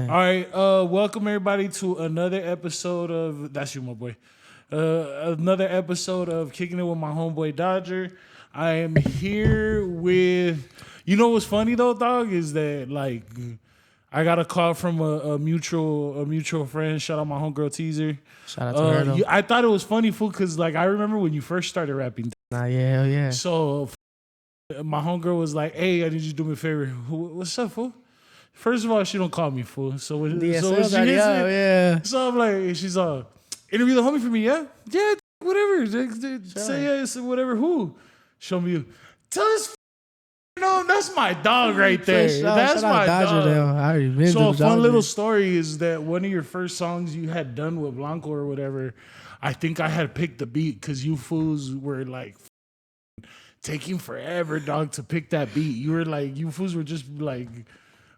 man. All right, welcome everybody to another episode of That's You, my boy. Another episode of Kicking It with my homeboy Dodger. I am here with. You know what's funny though, dog, is that like I got a call from a mutual friend. Shout out my homegirl Teaser. Shout out to her though. I thought it was funny, fool, because like I remember when you first started rapping. Nah, yeah, hell yeah. So my homegirl was like, "Hey, I need you to do me a favor. What's up, fool?" First of all, she don't call me fool. So when she hits it, yeah. so I'm like, she's all, interview the homie for me, yeah? Yeah, whatever. Say yes, whatever, who? Show me you. Tell us, that's my dog right there. That's my dog. So a fun little story is that one of your first songs you had done with Blanco or whatever, I think I had picked the beat because you fools were like taking forever, dog, to pick that beat. You fools were just like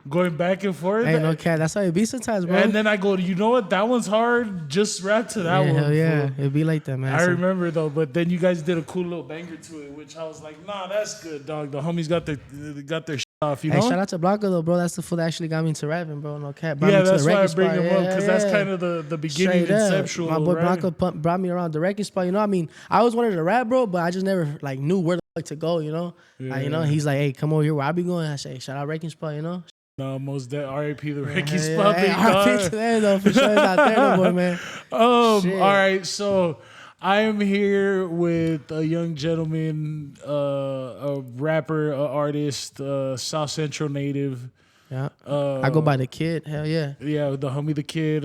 going back and forth. Ain't no cat. That's how it be sometimes, bro. And then I go, you know what? That one's hard. Just rap to that one. Hell yeah. It be like that, man. I remember though, but then you guys did a cool little banger to it, which I was like, nah, that's good, dog. The homies got their shit off, you know? Hey, shout out to Blanco though, bro. That's the fool that actually got me into rapping, bro. No cat. Yeah, that's why I bring him up, because that's kind of the beginning conceptual. My boy right? Blanco brought me around the wrecking spot, you know? I mean, I always wanted to rap, bro, but I just never like knew where the fuck to go, you know? Yeah. He's like, hey, come over here where I be going. I say, shout out wrecking spot, you know? No, most dead. R.I.P. the Ricky Spot. R.I.P. to that though, for sure. It's not there no more, man. All right, so I am here with a young gentleman, a rapper, an artist, South Central native. Yeah, I go by DaKidd. Hell yeah. Yeah, the homie DaKidd.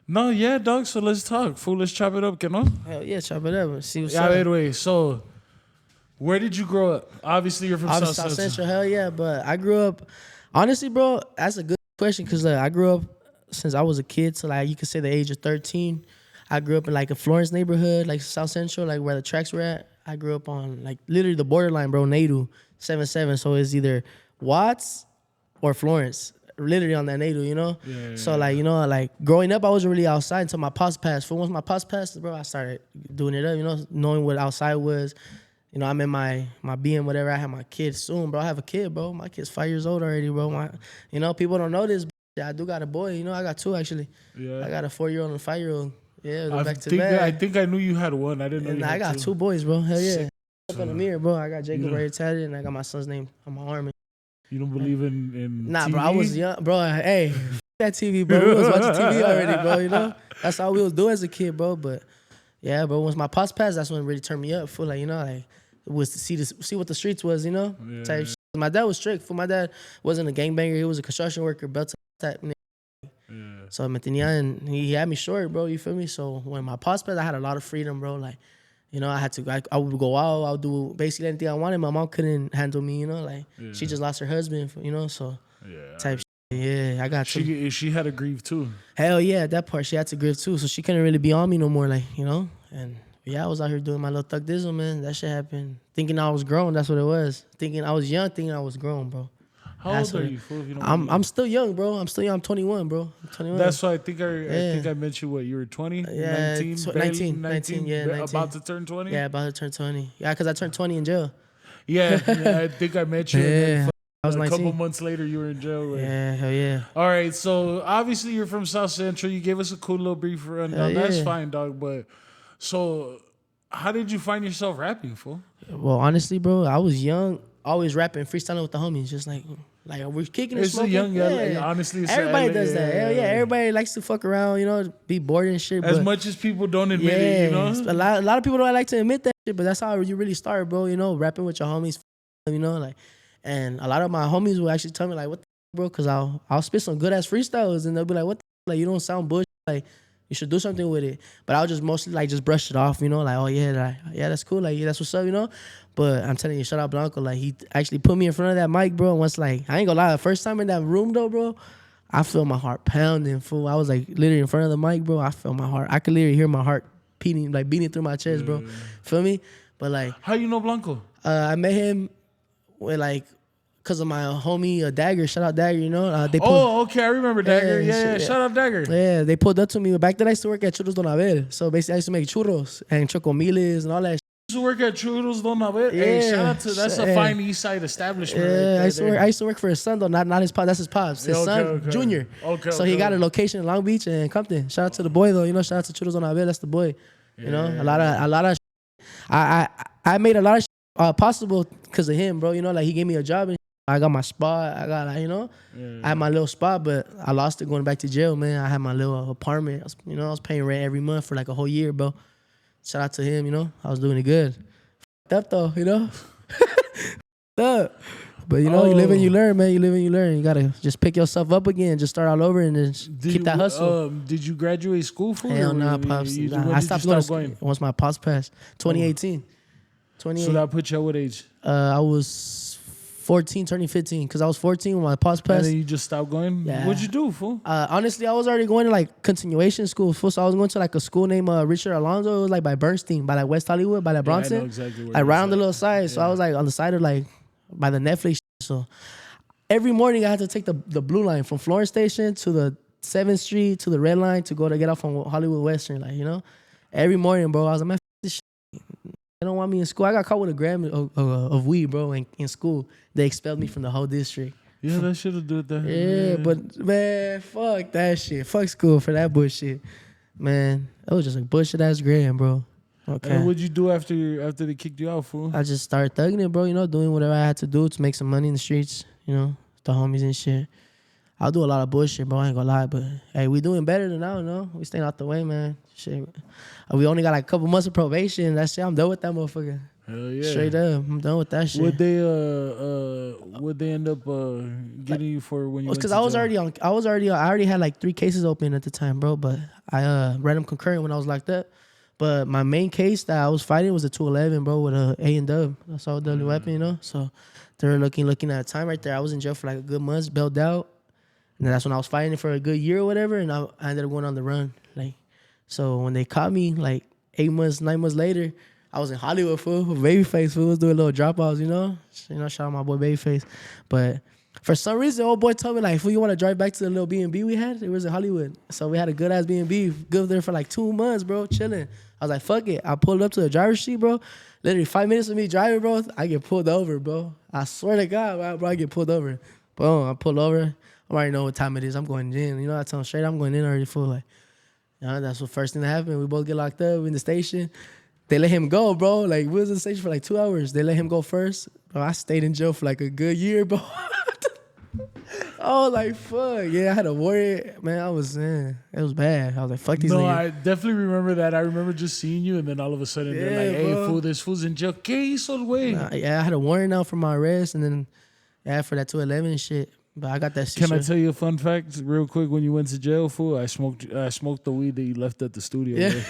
No, yeah, dog. So let's talk. Fool, let's chop it up, you know? Hell yeah, chop it up. See what's yeah, up. Anyway, so where did you grow up? Obviously, you're from South Central. Hell yeah, but I grew up. Honestly, bro, that's a good question because I grew up since I was a kid, so like you could say the age of 13. I grew up in like a Florence neighborhood, like South Central, like where the tracks were at. I grew up on like literally the borderline, bro. Nadu 7-7, so it's either Watts or Florence. Literally on that Nadu, you know? Yeah, so like, you know, like growing up, I wasn't really outside until my pops passed. Once my pops passed, bro, I started doing it up, you know, knowing what outside was. You know, I'm in my BM, whatever. I have my kid soon, bro. I have a kid, bro. My kid's 5 years old already, bro. You know, people don't know this, but I do got a boy. You know, I got two, actually. Yeah. I got a 4-year-old and a 5-year-old. Yeah, I think I knew you had one. I didn't know you had I got two. 2 boys, bro. Hell yeah. Up in the mirror, bro. I got Jacob right here tatted, and I got my son's name on my arm. You don't believe in Nah, TV? bro. I was young. Bro, hey, that TV, bro. We was watching TV already, bro, you know? That's all we was doing as a kid, bro. But, yeah, bro, once my pops passed, that's when it really turned me up. For like, you know, like, was to see what the streets was, you know, type shit. My dad was strict. For my dad wasn't a gangbanger. He was a construction worker, belt type. So me tenía, and he had me short, bro. You feel me? So when my pops passed, I had a lot of freedom, bro. Like, you know, I would go out. I would do basically anything I wanted. My mom couldn't handle me, you know. Like she just lost her husband, you know. So type. Yeah, I got she had to grieve too. Hell yeah, that part she had to grieve too. So she couldn't really be on me no more, like, you know. And yeah, I was out here doing my little thug dizzle, man. That shit happened. Thinking I was grown, that's what it was. Thinking I was young, thinking I was grown, bro. How old are you, fool? I'm still young, bro. I'm 21, bro. I'm 21. That's why I think I mentioned what, you were 20? Yeah, 19, yeah. 19. About to turn 20? Yeah, about to turn 20. Yeah, because I turned 20 in jail. Yeah, I think I met you. Yeah. I was 19. A couple months later, you were in jail. Right? Yeah, hell yeah. All right, so obviously you're from South Central. You gave us a cool little brief rundown. That's fine, dog. But so how did you find yourself rapping, fool? Well, honestly, bro, I was young, always rapping, freestyling with the homies, just like we're kicking and smoking. It's a young, LA. Honestly, it's everybody does that. Hell yeah, everybody likes to fuck around, you know, be bored and shit. As much as people don't admit it, you know? A lot of people don't like to admit that shit, but that's how you really start, bro, you know, rapping with your homies, you know, like, and a lot of my homies will actually tell me, like, what the bro, because I'll spit some good-ass freestyles, and they'll be like, what the like, you don't sound bullshit, like, you should do something with it. But I'll just mostly, like, just brush it off, you know, like, oh, yeah, that's cool, like, yeah, that's what's up, you know? But I'm telling you, shout out Blanco, like, he actually put me in front of that mic, bro, and once, like, I ain't gonna lie, the first time in that room, though, bro, I felt my heart pounding, fool. I was, like, literally in front of the mic, bro, I felt my heart. I could literally hear my heart beating through my chest, bro. Feel me? But, like... How you know Blanco? I met him with, like... Because of my homie Dagger, shout out Dagger, you know. Okay, I remember Dagger. Yeah, shout out Dagger. Yeah, they pulled up to me. Back then I used to work at Churros Don Abel. So basically I used to make churros and chocomiles and all that shit. to work at Churros Don Abel. Yeah. Hey, shout out to that's a fine East Side establishment. Yeah, right there, I used to work for his son though, not his pops. That's his pops. His son, Junior. Okay. So he got a location in Long Beach and Compton. Shout out to the boy though. You know, shout out to Churros on Abel. That's the boy. You know, a lot of. I made a lot of possible because of him, bro. You know, like he gave me a job and I got my spot. I got, you know, I had my little spot, but I lost it going back to jail, man. I had my little apartment. I was paying rent every month for like a whole year, bro. Shout out to him, you know. I was doing it good. F***ed up though, you know. Up. But you know, you live and you learn, man. You live and you learn. You gotta just pick yourself up again, just start all over, and then keep that hustle. Did you graduate school for? Hell nah, pops. I stopped going once my pops passed. 2018. 2018. So that put you at what age? I was 14, turning 15, because I was 14 when my pops passed. And then you just stopped going? Yeah. What'd you do, fool? Honestly, I was already going to like continuation school, fool. So I was going to like a school named Richard Alonzo. It was like by Bernstein, by like West Hollywood, by like Bronson. I know exactly where like right on the little side. So I was like on the side of like by the Netflix. So every morning I had to take the blue line from Florence Station to the 7th Street to the red line to go to get off on Hollywood Western. Like, you know, every morning, bro, I was like, man, this shit. They don't want me in school. I got caught with a gram of weed, bro, in school. They expelled me from the whole district. Yeah, that should have done that. Yeah, but man, fuck that shit. Fuck school for that bullshit. Man, that was just a bullshit ass gram, bro. Okay. And what'd you do after they kicked you out, fool? I just started thugging it, bro. You know, doing whatever I had to do to make some money in the streets. You know, the homies and shit. I'll do a lot of bullshit, bro. I ain't gonna lie, but hey, we doing better than now, no? We staying out the way, man. Shit. We only got like a couple months of probation. That shit, I'm done with that motherfucker. Hell yeah. Straight up, I'm done with that shit. Would they end up getting you for when you went to because jail? I already had like 3 cases open at the time, bro. But I read them concurrent when I was locked up. But my main case that I was fighting was a 211, bro, with a A and W. That's all deadly weapon, you know. So they were looking at the time right there. I was in jail for like a good month, bailed out, and then that's when I was fighting it for a good year or whatever. And I ended up going on the run, like. So when they caught me, like 8 months, 9 months later, I was in Hollywood, fool, with Babyface, fool, was doing little dropouts, you know. Shout out my boy Babyface. But for some reason, old boy told me, like, fool, you want to drive back to the little B&B we had? It was in Hollywood. So we had a good-ass B&B, good there for like 2 months, bro, chilling. I was like, fuck it. I pulled up to the driver's seat, bro. Literally 5 minutes of me driving, bro, I get pulled over, bro. I swear to God, bro, I get pulled over. Boom, I pull over. I already know what time it is. I'm going in. You know, I tell him straight, I'm going in already, fool, like. You know, that's the first thing that happened. We both get locked up in the station. They let him go, bro. Like, we was in the station for like 2 hours. They let him go first. Bro, I stayed in jail for like a good year, bro. I was like, fuck. Yeah, I had a warrant. Man, it was bad. I was like, fuck these niggas. No, I definitely remember that. I remember just seeing you, and then all of a sudden they're like, hey, bro. fool, this fool's in jail. ¿Qué hizo el güey? Yeah, I had a warrant out for my arrest, and then, for that 211 and shit. But I got that shit. Can I tell you a fun fact real quick? When you went to jail, fool, I smoked the weed that you left at the studio. Yeah.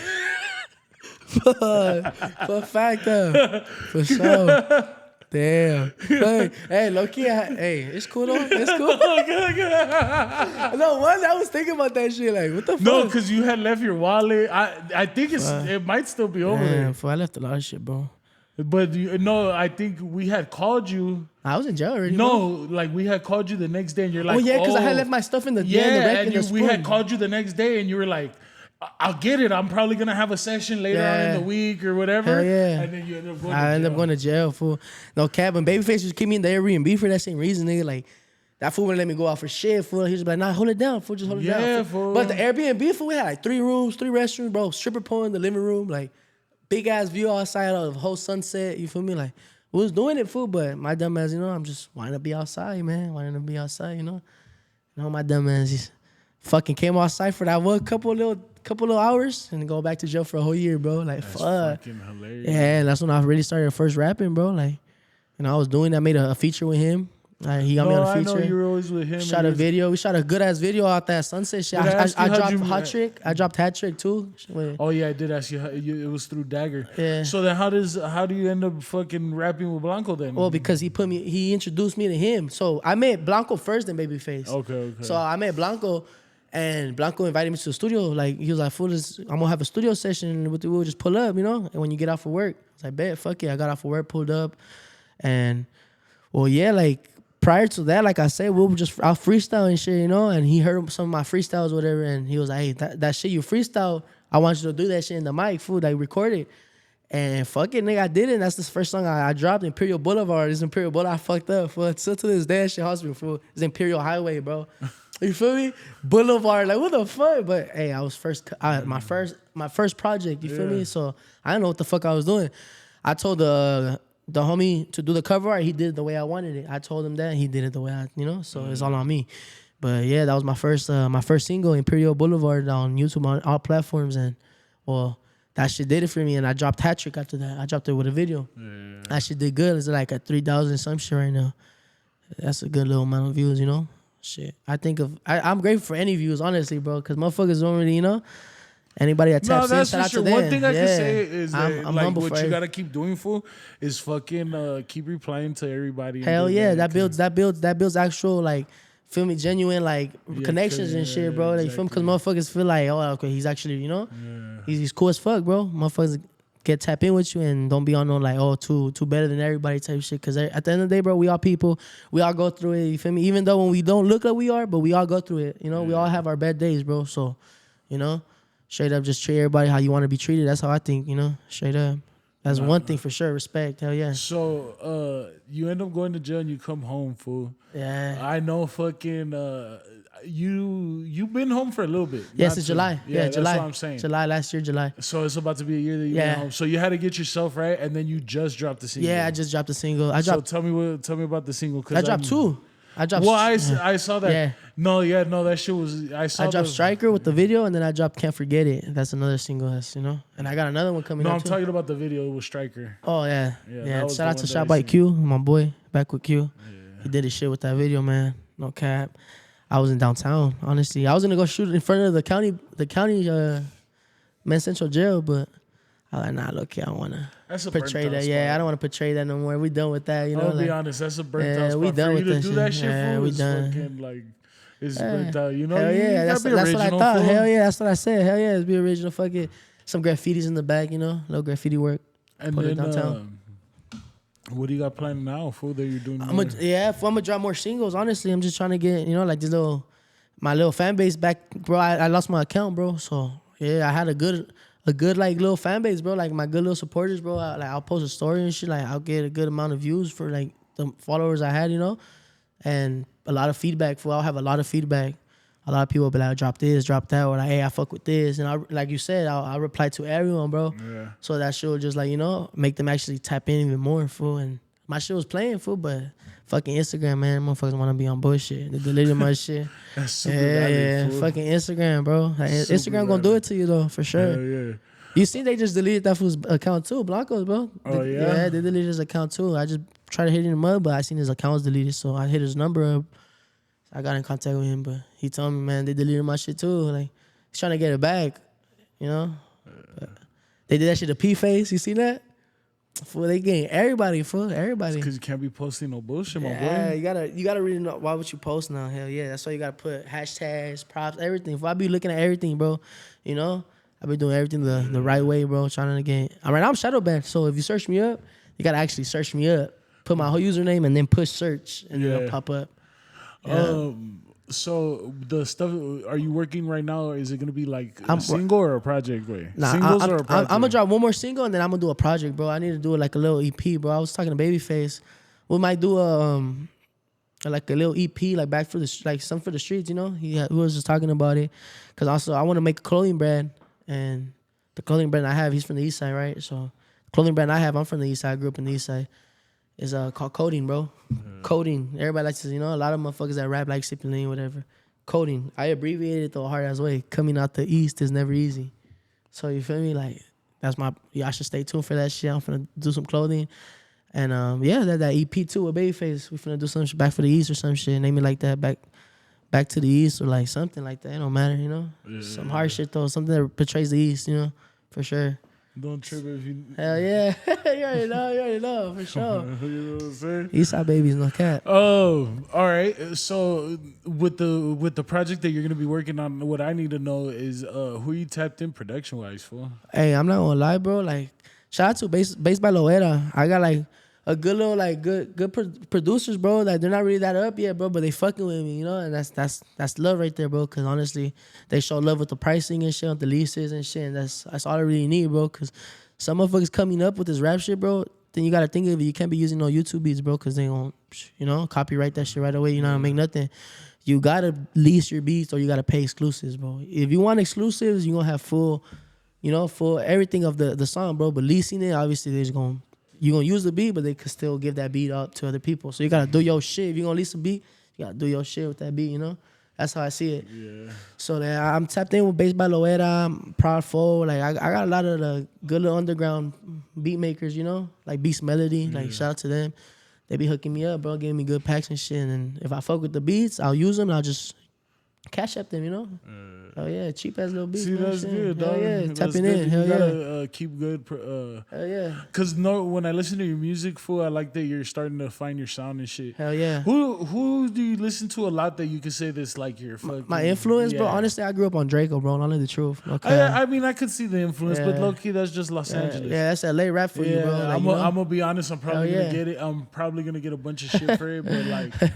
For fact, though. For sure. Damn. Hey, low-key, hey, it's cool, though. It's cool. No, I was thinking about that shit. Like, what the fuck? No, because you had left your wallet. I think it might still be over there. I left a lot of shit, bro. But I think we had called you. I was in jail already. No, like we had called you the next day, and you're like, oh yeah, because I had left my stuff in the we had called you the next day, and you were like, I'll get it. I'm probably gonna have a session later on in the week or whatever. Hell yeah. And then you end up going. I ended up going to jail, fool. No cap. And Babyface just keep me in the Airbnb for that same reason, nigga. Like that fool wouldn't let me go out for shit, fool. He was like, nah, hold it down, fool. Just hold it down. Fool. But the Airbnb, fool, we had like 3 rooms, 3 restrooms, bro. Stripper pole in the living room, like. Big ass view outside of the whole sunset. You feel me? Like, we was doing it, fool, but my dumb ass, you know, I'm just wanting to be outside, man. Wanting to be outside, you know. You know, my dumb ass just fucking came outside for that one couple little hours and go back to jail for a whole year, bro. Like, that's fuck. Fucking hilarious. Yeah, that's when I really started first rapping, bro. Like, you know, I was doing that, made a feature with him. He got me on a feature. I know you were always with him. Shot a video. We shot a good ass video out that sunset shit. I dropped Hot Trick. I dropped Hat Trick too. Oh yeah, I did ask you. It was through Dagger. Yeah. So then, how do you end up fucking rapping with Blanco then? Well, because he introduced me to him. So I met Blanco first, then Babyface. Okay. So I met Blanco, and Blanco invited me to the studio. Like he was like, "Fool, I'm gonna have a studio session. We'll just pull up, you know. And when you get off of work, I was like, bet, fuck it. I got off of work, pulled up, and well, yeah, like. Prior to that, like I said, we were just out freestyle and shit, you know. And he heard some of my freestyles, whatever, and he was like, "Hey, that shit you freestyle, I want you to do that shit in the mic, fool, like record it." And fuck it, nigga, I did it. That's the first song I dropped. Imperial Boulevard. It's Imperial Boulevard. I fucked up. Fool. Still to this day, that shit haunts me, fool. It's Imperial Highway, bro. You feel me? Boulevard. Like, what the fuck? But hey, I was my first project. You feel me? So I didn't know what the fuck I was doing. I told the homie to do the cover art. He did it the way I wanted it. I told him that. He did it the way so it's all on me. But yeah, that was my first single, Imperial Boulevard, on YouTube on all platforms. And well, that shit did it for me. And I dropped Hat Trick after that. I dropped it with a video. Yeah. That shit did good. It's like at 3,000 some shit right now. That's a good little amount of views, Shit. I'm grateful for any views, honestly, bro, because motherfuckers don't really, anybody that taps in, shout out to them. One thing I can say is that I'm like humble what for you gotta keep doing, fool, is fucking keep replying to everybody. Hell yeah, that builds actual, like, feel me, genuine, like, connections and shit, bro. Like, exactly. Feel me, because motherfuckers feel like, oh, okay, he's actually, he's cool as fuck, bro. Motherfuckers get tap in with you and don't be on no like, oh, too better than everybody type shit. Because at the end of the day, bro, we all people. We all go through it, you feel me? Even though when we don't look like we are, but we all go through it, We all have our bad days, bro. So, straight up just treat everybody how you want to be treated. That's how I think, straight up. That's one thing for sure. Respect. Hell yeah. So, you end up going to jail and you come home, fool. Yeah. I know fucking you've been home for a little bit. Yes, it's July. Yeah, July. That's what I'm saying. Last year, July. So it's about to be a year that you've been home. So you had to get yourself right, and then you just dropped the single. Yeah, I just dropped the single. So tell me about the single. I dropped two. I saw that. Yeah. No, that shit was. I dropped Striker with the video, and then I dropped Can't Forget It. That's another single. And I got another one coming. No, out I'm too. talking about the video with Striker. Oh yeah. Shout out to Shot by seen. Q, my boy, back with Q. Yeah. He did his shit with that video, man. No cap. I was in downtown. Honestly, I was gonna go shoot in front of the county, Men's Central Jail, but I was like, nah, look, I don't wanna portray that. Yeah, I don't wanna portray that no more. We done with that, I'll be honest, that's a burnt out spot. We done for with you to do that shit. Yeah, we done. Fucking, like, it's burnt out. Hell yeah, that's what I thought. Hell yeah, that's what I said. Hell yeah, let's be original. Fuck it. Some graffitis in the back, little graffiti work. And put then it downtown. What do you got planned now, fool? That you're doing? I'm gonna drop more singles. Honestly, I'm just trying to get like this my little fan base back, bro. I lost my account, bro. So yeah, I had a good like little fan base, bro. Like my good little supporters, bro. I'll post a story and shit. Like I'll get a good amount of views for like the followers I had, and a lot of feedback. I'll have a lot of feedback. A lot of people will be like, drop this, drop that, or like, hey, I fuck with this. And like you said, I'll reply to everyone, bro. Yeah. So that shit will just like, make them actually tap in even more, fool. And my shit was playing, fool, but fucking Instagram, man, motherfuckers want to be on bullshit. They deleted my shit. That's super valid, fool. Fucking Instagram, bro. Like, Instagram gonna do it to you, though, for sure. Yeah. You see, they just deleted that fool's account, too, Blancos, bro. Oh, yeah? Yeah, they deleted his account, too. I just tried to hit him in the mud, but I seen his account was deleted, so I hit his number up. I got in contact with him, but he told me, man, they deleted my shit too. Like, he's trying to get it back, But they did that shit to P-Face. You see that? Fool, they getting everybody, fool. Everybody. Because you can't be posting no bullshit, my boy. Yeah, you gotta really know why would you post now. Hell yeah, that's why you gotta put hashtags, props, everything. If I be looking at everything, bro, I be doing everything the right way, bro. Trying to get. I'm shadow banned, so if you search me up, you gotta actually search me up, put my whole username, and then push search, and then it'll pop up. Yeah. So the stuff, are you working right now? Or is it gonna be like a single or a project way? Nah, Singles or a project? I'm gonna drop one more single and then I'm gonna do a project, bro. I need to do it like a little EP, bro. I was talking to Babyface. We might do like a little EP, like back for the some for the streets, He was just talking about it, cause also I want to make a clothing brand, and the clothing brand I have, he's from the East Side, right? So the clothing brand I have, I'm from the East Side. I grew up in the East Side. Is called coding, bro. Yeah. Coding. Everybody likes to, a lot of motherfuckers that rap like sipping lean, whatever. Coding. I abbreviate it the hard ass way. Coming out the East is never easy. So you feel me? Like that's y'all should stay tuned for that shit. I'm finna do some clothing. And that EP too with Babyface. We finna do some shit back for the East or some shit. Name it like that. Back to the East or like something like that. It don't matter, Yeah. Some hard shit though. Something that portrays the East, for sure. Don't trip if you. Hell yeah. You already know, for sure. You know what I'm saying? Eastside babies, no cap. Oh, all right. So with the project that you're gonna be working on, what I need to know is who you tapped in production wise for. Hey, I'm not gonna lie, bro. Like, shout out to Bass by Loera. I got like a good little good producers, bro. Like they're not really that up yet, bro, but they fucking with me, and that's love right there, bro. Cause honestly, they show love with the pricing and shit, with the leases and shit, and that's all I really need, bro. Cause some motherfuckers coming up with this rap shit, bro, then you gotta think of it. You can't be using no YouTube beats, bro, because they gon', copyright that shit right away. You know what I mean? Nothing. You gotta lease your beats or you gotta pay exclusives, bro. If you want exclusives, you gonna have full everything of the song, bro. But leasing it, obviously, you gonna use the beat, but they could still give that beat out to other people. So you gotta do your shit. If you gonna lease a beat, you gotta do your shit with that beat, you know? That's how I see it. Yeah. So then I'm tapped in with Bass by Loera, Proud Foe. Like I got a lot of the good little underground beat makers, you know? Like Beast Melody. Like shout out to them. They be hooking me up, bro, giving me good packs and shit. And if I fuck with the beats, I'll use them and I'll just cash up them, you know? Oh yeah, cheap ass little beats. See, that's good, dog. Hell yeah, That's tapping good. in. Hell you yeah. gotta keep good. Hell yeah. Cause when I listen to your music, fool, I like that you're starting to find your sound and shit. Hell yeah. Who do you listen to a lot that you can say this like your fucking My influence, bro. Honestly, I grew up on Draco, bro. Only the truth. Okay. I mean, I could see the influence, but low key, that's just Los Angeles. Yeah, that's LA rap for you, bro. Like, I'm gonna be honest. I'm probably Hell gonna get it. I'm probably gonna get a bunch of shit for it, but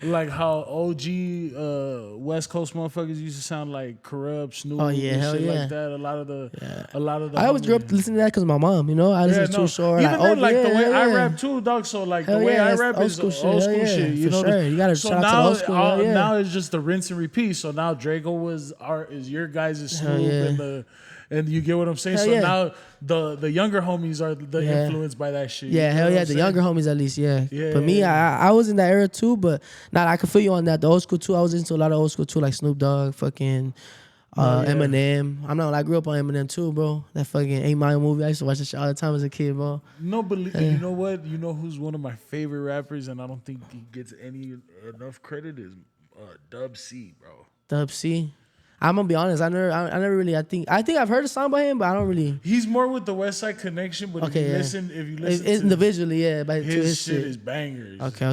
like how OG West Coast motherfuckers used to sound like Corrupt, Snoop, Oh, yeah, and hell shit yeah. like that. A lot of the. I always grew up listening to that because of my mom, you know. I listened to Too Short. Even then, like the way I yeah. rap too, dog. So like Hell the way yeah, I that's rap old is school old shit. school Hell shit. yeah, You for know, sure. You gotta so shout out to now, the old school. Hell yeah. now it's just the rinse and repeat. So now Draco is your guys' Snoop yeah. and you get what I'm saying. Hell so yeah. now the younger homies are the influenced by that shit. Yeah, You know hell what yeah. I'm The saying? younger homies at least, yeah. Yeah, But me, yeah. I was in that era too, but I can feel you on that. The old school too. I was into a lot of old school too, like Snoop Dogg, fucking yeah. Eminem. I grew up on Eminem too, bro. That fucking 8 Mile movie. I used to watch that shit all the time as a kid, bro. No, but you know what? You know who's one of my favorite rappers, and I don't think he gets enough credit is Dub C, bro. Dub C. I'm gonna be honest. I never really. I think I've heard a song by him, but I don't really. He's more with the West Side Connection, but Okay, if you listen to individually, yeah, but his to shit is bangers. Okay.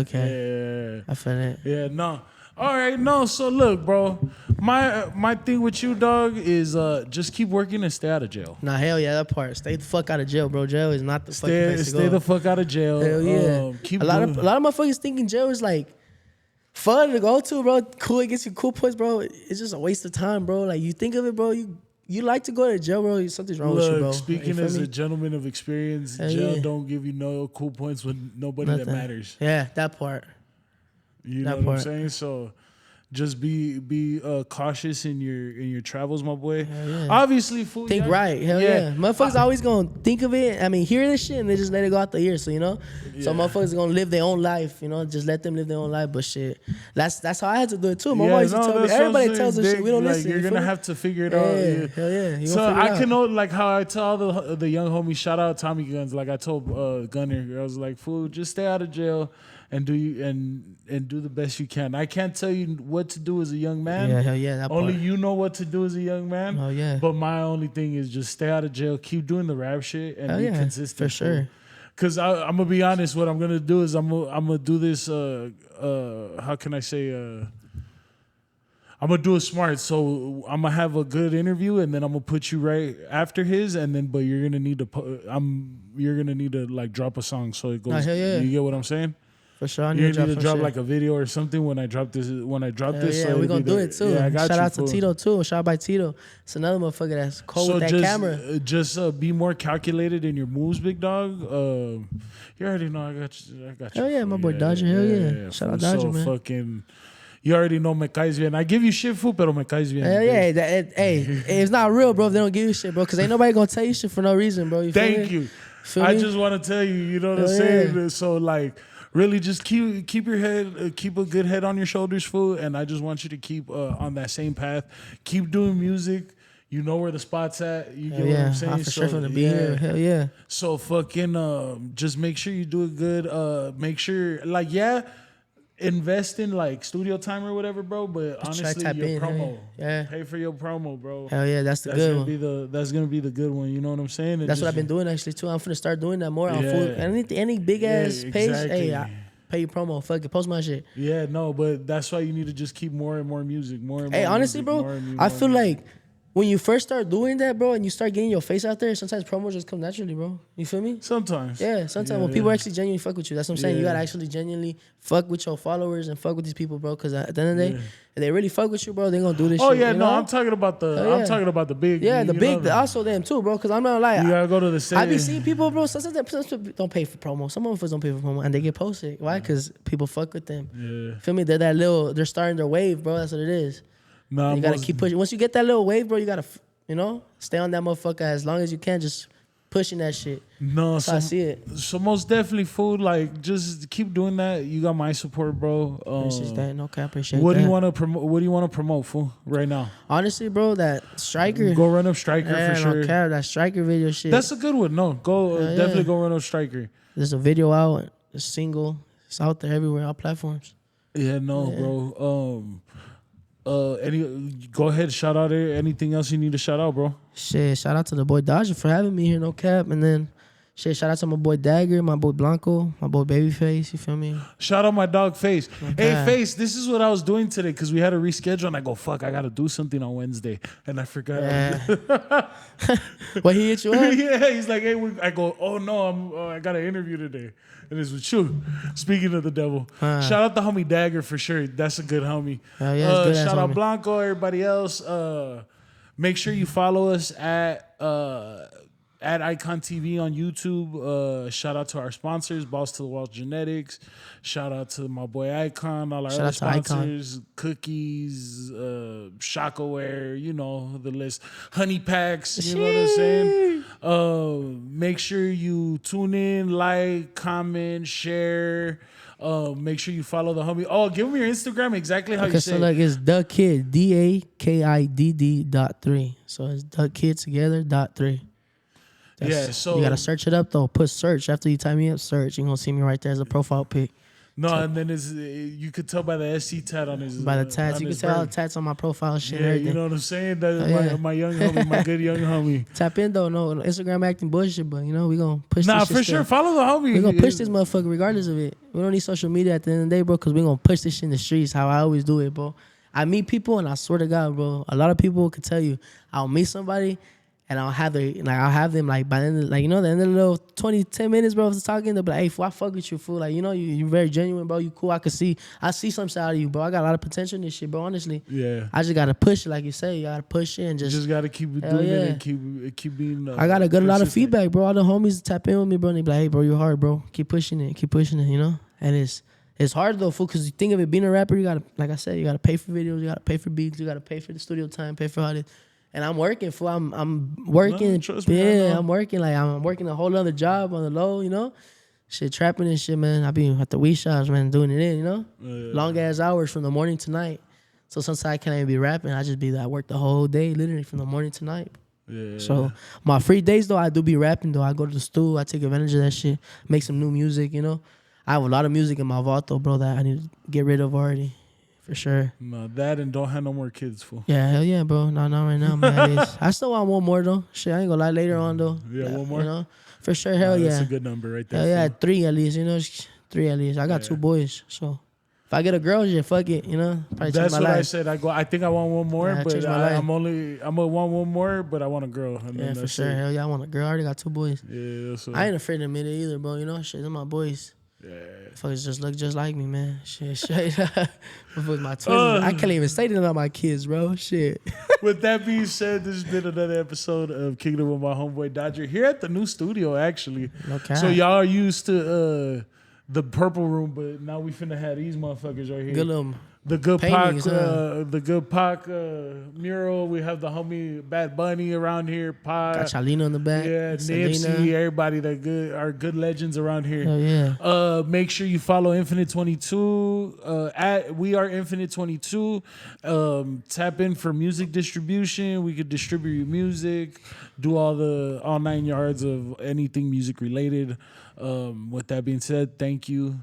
Yeah. I feel it. Yeah, no. All right, no. So look, bro, my thing with you, dog, is just keep working and stay out of jail. Nah, hell yeah, that part. Stay the fuck out of jail, bro. Jail is not the fucking place to go. Stay the fuck out of jail. Hell yeah. Keep a lot of motherfuckers thinking jail is like fun to go to, bro. Cool, it gets you cool points, bro. It's just a waste of time, bro. Like you think of it, bro. You like to go to jail, bro. Something's wrong with you, bro. Speaking like, as a gentleman of experience, jail don't give you no cool points with nobody that matters. Yeah, that part. You know what I'm saying? So just be cautious in your travels, my boy. Yeah. Obviously, fool. Think right. Hell yeah. Motherfuckers always gonna think of it. I mean, hear this shit and they just let it go out the ear. So, you know? So motherfuckers gonna live their own life, you know? Just let them live their own life. But shit, that's how I had to do it too. My mom used to tell me, everybody tells us shit. We don't listen. You're gonna have to figure it out. Yeah. Hell yeah. So I can know like how I tell the young homies, shout out Tommy Guns. Like I told Gunner, I was like, fool, just stay out of jail. And do the best you can. I can't tell you what to do as a young man. Yeah, hell yeah. That only part. you know what to do as a young man. Oh yeah. But my only thing is just stay out of jail, keep doing the rap shit, and be consistent. For sure. Cause I'm gonna be honest. What I'm gonna do is I'm gonna do this. How can I say? I'm gonna do it smart. So I'm gonna have a good interview, and then I'm gonna put you right after his, and then but you're gonna need to like drop a song so it goes. Hell yeah. You get what I'm saying? For sure, I you need to drop shit. like a video or something when I drop this. Yeah, so we're gonna do it too. Yeah, I got Shout you, out to Tito too. Shout out by Tito. It's another motherfucker that's cold with that camera. Just be more calculated in your moves, big dog. You already know I got you. Hell yeah, my boy Dodger. Hell yeah. Shout out Dodger, man. Fucking. You already know me caes bien. I give you shit, fool, pero me caes bien. Hell yeah. It's not real, bro, if they don't give you shit, bro. Because ain't nobody gonna tell you shit for no reason, bro. Thank you. I just want to tell you, you know what I'm saying? So, like, really just keep your head, keep a good head on your shoulders, fool. And I just want you to keep on that same path. Keep doing music. You know where the spot's at. You get what I'm saying? I'm for sure from the be here. Hell yeah. So fucking just make sure you do it good. Make sure, like, invest in like studio time or whatever, bro. But honestly, your promo, pay for your promo, bro. Hell yeah, that's the good one. That's gonna be the good one. You know what I'm saying? That's what I've been doing actually too. I'm finna start doing that more on food. Any big ass page, hey, pay your promo. Fuck it, post my shit. Yeah, no, but that's why you need to just keep more and more music, more and more. Hey, honestly, bro, I feel like when you first start doing that, bro, and you start getting your face out there, sometimes promos just come naturally, bro. You feel me? Sometimes. Yeah, sometimes when people actually genuinely fuck with you, that's what I'm saying. You gotta actually genuinely fuck with your followers and fuck with these people, bro. Because at the end of the day, if they really fuck with you, bro, they gonna do this shit. Oh yeah, you know? I'm talking about I'm talking about the big. Yeah, the big, also them too, bro. Because I'm not like you gotta go to the same. I be seeing people, bro. Sometimes people don't pay for promo. Some of us don't pay for promo, and they get posted. Why? Because people fuck with them. Yeah. Feel me? They're starting their wave, bro. That's what it is. Nah, you gotta keep pushing. Once you get that little wave, bro, you gotta. Stay on that motherfucker as long as you can, just pushing that shit. No, that's how I see it. So most definitely, food. Like, just keep doing that. You got my support, bro. Appreciate that. No cap. Appreciate what that. do you want to promote? What do you want to promote, fool? Right now. Honestly, bro, that Striker. Go run up Striker for sure. No cap. That Striker video shit. That's a good one. No, go definitely go run up Striker. There's a video out. A single. It's out there everywhere. All platforms. Yeah, bro. Go ahead, shout out there. Anything else you need to shout out, bro? Shit, shout out to the boy Dodger for having me here, no cap. And then shit, shout out to my boy Dagger, my boy Blanco, my boy Babyface, you feel me? Shout out my dog Face. Hey Face, this is what I was doing today because we had to reschedule and I go, fuck, I gotta do something on Wednesday. And I forgot. Yeah. What, he hit you up? Yeah, he's like, hey, I go, oh no, I got an interview today. And it's with you. Speaking of the devil. Shout out the homie Dagger for sure. That's a good homie. Yeah, shout out Blanco, everybody else. Make sure you follow us at Eyekon TV on YouTube. Shout out to our sponsors, Balls to the Wall Genetics. Shout out to my boy Eyekon, all our other sponsors, Cookies, Shockware, you know the list. Honey Packs, you know what I'm saying? Make sure you tune in, like, comment, share. Make sure you follow the homie. Oh, give me your Instagram exactly how you say it. So like it's DaKidd, DaKidd.3. So it's DaKidd together .3. So you gotta search it up though. Put search after you type me up. Search. You're gonna see me right there as a profile pic. And then you could tell by the SC tat on his. By the tats, you can tell all the tats on my profile. Shit, yeah, you know what I'm saying. That's my young homie, my good young homie. Tap in though. No Instagram acting bullshit, but we gonna push. Nah, this shit for sure. Follow the homie. We gonna push this motherfucker regardless of it. We don't need social media at the end of the day, bro, because we gonna push this shit in the streets. How I always do it, bro. I meet people and I swear to God, bro, a lot of people could tell you I'll meet somebody. And I'll have them like by the end of, the end of the little 10 minutes, bro, of talking. They'll be like, hey, fool, I fuck with you, fool. Like, you're very genuine, bro. You cool. I see something out of you, bro. I got a lot of potential in this shit, bro, honestly. Yeah. I just got to push it, like you say. You got to push it and just. You just got to keep doing it and keep being. I got a lot of feedback, bro. All the homies tap in with me, bro. And they be like, hey, bro, you're hard, bro. Keep pushing it, And it's hard, though, fool, because you think of it being a rapper, you got to, like I said, you got to pay for videos, you got to pay for beats, you got to pay for the studio time, pay for all this. And I'm working, fool. I'm working. No, trust me, I'm working. Like, I'm working a whole other job on the low, Shit, trapping and shit, man. I be at the weed shops, man, doing it in, Yeah. Long ass hours from the morning to night. So sometimes I can't even be rapping. I just be I work the whole day, literally from the morning to night. Yeah. So my free days, though, I do be rapping, though. I go to the studio. I take advantage of that shit. Make some new music, I have a lot of music in my vault, though, bro, that I need to get rid of already. For sure. No, that and don't have no more kids, fool. Yeah, hell yeah, bro. No, not right now, man. I still want one more, though. Shit, I ain't gonna lie later on, though. Yeah, one more? For sure, hell yeah. That's a good number right there. Hell yeah, 3 at least, 3 at least. I got 2 boys, so if I get a girl, shit, fuck it, Probably that's what life. I said. I think I want one more, but I'm gonna want one more, but I want a girl. Yeah, for sure. Hell yeah, I want a girl. I already got 2 boys. Yeah, I ain't afraid to admit it either, bro. Shit, they're my boys. Yeah. Fuckers just look just like me, man. Shit. With my twins. I can't even say that on my kids, bro. Shit. With that being said, this has been another episode of Kingdom with my homeboy Dodger here at the new studio, actually. Okay. So y'all are used to the purple room, but now we finna have these motherfuckers right here. Good little the good Pac mural. We have the homie Bad Bunny around here. Pac. Got Chalino in the back. Yeah, Nipsey, everybody that are good legends around here. Oh yeah. Make sure you follow Infinite 22 at We Are Infinite 22. Tap in for music distribution. We could distribute your music, do all 9 yards of anything music related. With that being said, thank you.